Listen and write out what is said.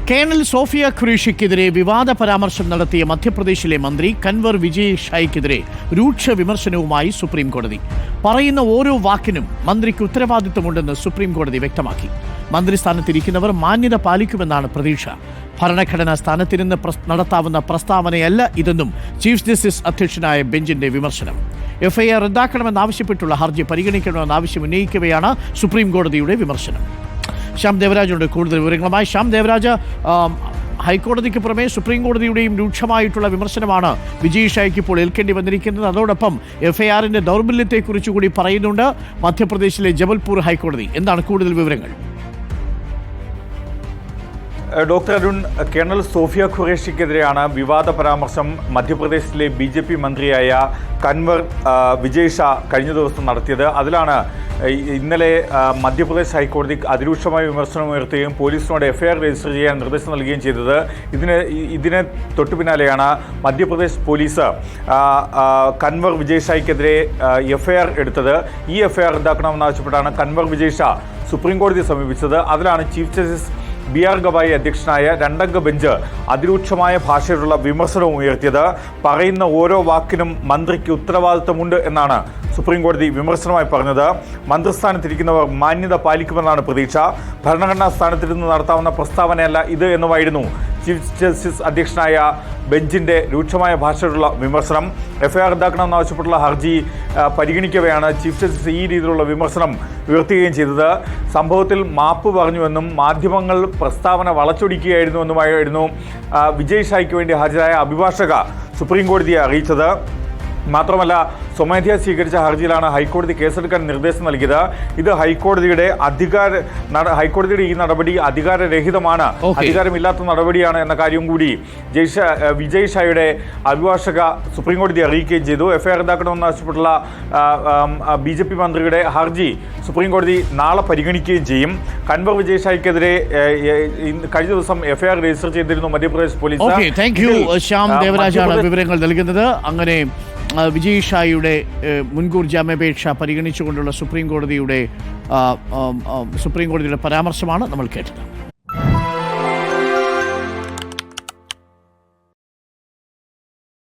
Colonel Sophia ഖുറേഷിക്കെതിരെ വിവാദ പരാമർശം നടത്തിയ മധ്യപ്രദേശിലെ മന്ത്രി കൻവർ വിജയ് ഷായ്ക്കെതിരെ രൂക്ഷ വിമർശനവുമായി സുപ്രീം കോടതി. പറയുന്ന ഓരോ വാക്കിനും മന്ത്രിക്ക് ഉത്തരവാദിത്തമുണ്ടെന്ന് സുപ്രീം കോടതി വ്യക്തമാക്കി. മന്ത്രിസ്ഥാനത്തിരിക്കുന്നവർ മാന്യത പാലിക്കുമെന്നാണ് പ്രതീക്ഷ. ഭരണഘടനാ സ്ഥാനത്തിരുന്ന് നടത്താവുന്ന പ്രസ്താവനയല്ല ഇതെന്നും ചീഫ് ജസ്റ്റിസ് അധ്യക്ഷനായ ബെഞ്ചിന്റെ വിമർശനം. എഫ്ഐആർ റദ്ദാക്കണമെന്നാവശ്യപ്പെട്ടുള്ള ഹർജി പരിഗണിക്കണമെന്ന ആവശ്യം ഉന്നയിക്കവെയാണ് സുപ്രീം കോടതിയുടെ വിമർശനം. ശ്യാം ദേവരാജുണ്ട് കൂടുതൽ വിവരങ്ങളുമായി. ശ്യാം ദേവരാജ്, ഹൈക്കോടതിക്ക് പുറമെ സുപ്രീം കോടതിയുടെയും രൂക്ഷമായിട്ടുള്ള വിമർശനമാണ് വിജയ് ഷായ്ക്ക് ഇപ്പോൾ ഏൽക്കേണ്ടി വന്നിരിക്കുന്നത്. അതോടൊപ്പം എഫ്ഐആറിന്റെ ദൗർബല്യത്തെക്കുറിച്ച് കൂടി പറയുന്നുണ്ട് മധ്യപ്രദേശിലെ ജബൽപൂർ ഹൈക്കോടതി. എന്താണ് കൂടുതൽ വിവരങ്ങൾ? ഡോക്ടർ അരുൺ, കേണൽ സോഫിയ ഖുറേഷിക്കെതിരെയാണ് വിവാദ പരാമർശം മധ്യപ്രദേശിലെ BJP മന്ത്രിയായ കൻവർ വിജയ് ഷാ കഴിഞ്ഞ ദിവസം നടത്തിയത്. അതിലാണ് ഇന്നലെ മധ്യപ്രദേശ് ഹൈക്കോടതി അതിരൂക്ഷമായ വിമർശനം ഉയർത്തുകയും പോലീസിനോട് എഫ്ഐആർ രജിസ്റ്റർ ചെയ്യാൻ നിർദ്ദേശം നൽകുകയും ചെയ്തത്. ഇതിനെ തൊട്ടു പിന്നാലെയാണ് മധ്യപ്രദേശ് പോലീസ് കൻവർ വിജയ് ഷായ്ക്കെതിരെ എഫ്ഐആർ എടുത്തത്. ഈ എഫ്ഐആർ റദ്ദാക്കണമെന്നാവശ്യപ്പെട്ടാണ് കൻവർ വിജയ് ഷാ സുപ്രീം കോടതിയെ സമീപിച്ചത്. അതിലാണ് ചീഫ് ജസ്റ്റിസ് BR ഗവായി അധ്യക്ഷനായ രണ്ടംഗ ബെഞ്ച് അതിരൂക്ഷമായ ഭാഷയിലുള്ള വിമർശനവും ഉയർത്തിയത്. പറയുന്ന ഓരോ വാക്കിനും മന്ത്രിക്ക് ഉത്തരവാദിത്തമുണ്ട് എന്നാണ് സുപ്രീം കോടതി വിമർശനമായി പറഞ്ഞത്. മന്ത്രിസ്ഥാനത്തിരിക്കുന്നവർ മാന്യത പാലിക്കുമെന്നാണ് പ്രതീക്ഷ. ഭരണഘടനാ സ്ഥാനത്തിരുന്ന് നടത്താവുന്ന പ്രസ്താവനയല്ല ഇത് എന്നുമായിരുന്നു ചീഫ് ജസ്റ്റിസ് അധ്യക്ഷനായ ബെഞ്ചിന്റെ രൂക്ഷമായ ഭാഷയിലുള്ള വിമർശനം. എഫ്ഐആർ റദ്ദാക്കണമെന്നാവശ്യപ്പെട്ടുള്ള ഹർജി പരിഗണിക്കവെയാണ് ചീഫ് ജസ്റ്റിസ് ഈ രീതിയിലുള്ള വിമർശനം ഉയർത്തുകയും ചെയ്തത്. സംഭവത്തിൽ മാപ്പ് പറഞ്ഞുവെന്നും മാധ്യമങ്ങൾ പ്രസ്താവന വളച്ചൊടിക്കുകയായിരുന്നുവെന്നുമായിരുന്നു വിജയ് ഷായ്ക്ക് വേണ്ടി ഹാജരായ അഭിഭാഷക സുപ്രീം കോടതിയെ അറിയിച്ചത്. മാത്രമല്ല, സ്വമേധയാ സ്വീകരിച്ച ഹർജിയിലാണ് ഹൈക്കോടതി കേസെടുക്കാൻ നിർദ്ദേശം നൽകിയത്. ഇത് ഹൈക്കോടതിയുടെ ഈ നടപടി അധികാരരഹിതമാണ്, അധികാരമില്ലാത്ത നടപടിയാണ് എന്ന കാര്യം കൂടി വിജയ് ഷായുടെ അഭിഭാഷക സുപ്രീം കോടതി അറിയിക്കുകയും ചെയ്തു. എഫ്ഐആർ റദ്ദാക്കണമെന്നാവശ്യപ്പെട്ടുള്ള BJP മന്ത്രിയുടെ ഹർജി സുപ്രീം കോടതി നാളെ പരിഗണിക്കുകയും ചെയ്യും. കൻവർ വിജയ് ഷായ്ക്കെതിരെ കഴിഞ്ഞ ദിവസം എഫ്ഐആർ രജിസ്റ്റർ ചെയ്തിരുന്നു Madhya Pradesh police. Thank you Shyam ദേവരാജാണ് വിവരങ്ങൾ നൽകുന്നത്. അങ്ങനെ വിജയ് ഷായുടെ മുൻകൂർ ജാമ്യാപേക്ഷ പരിഗണിച്ചുകൊണ്ടുള്ള സുപ്രീം കോടതിയുടെ പരാമർശമാണ് നമ്മൾ കേട്ടത്.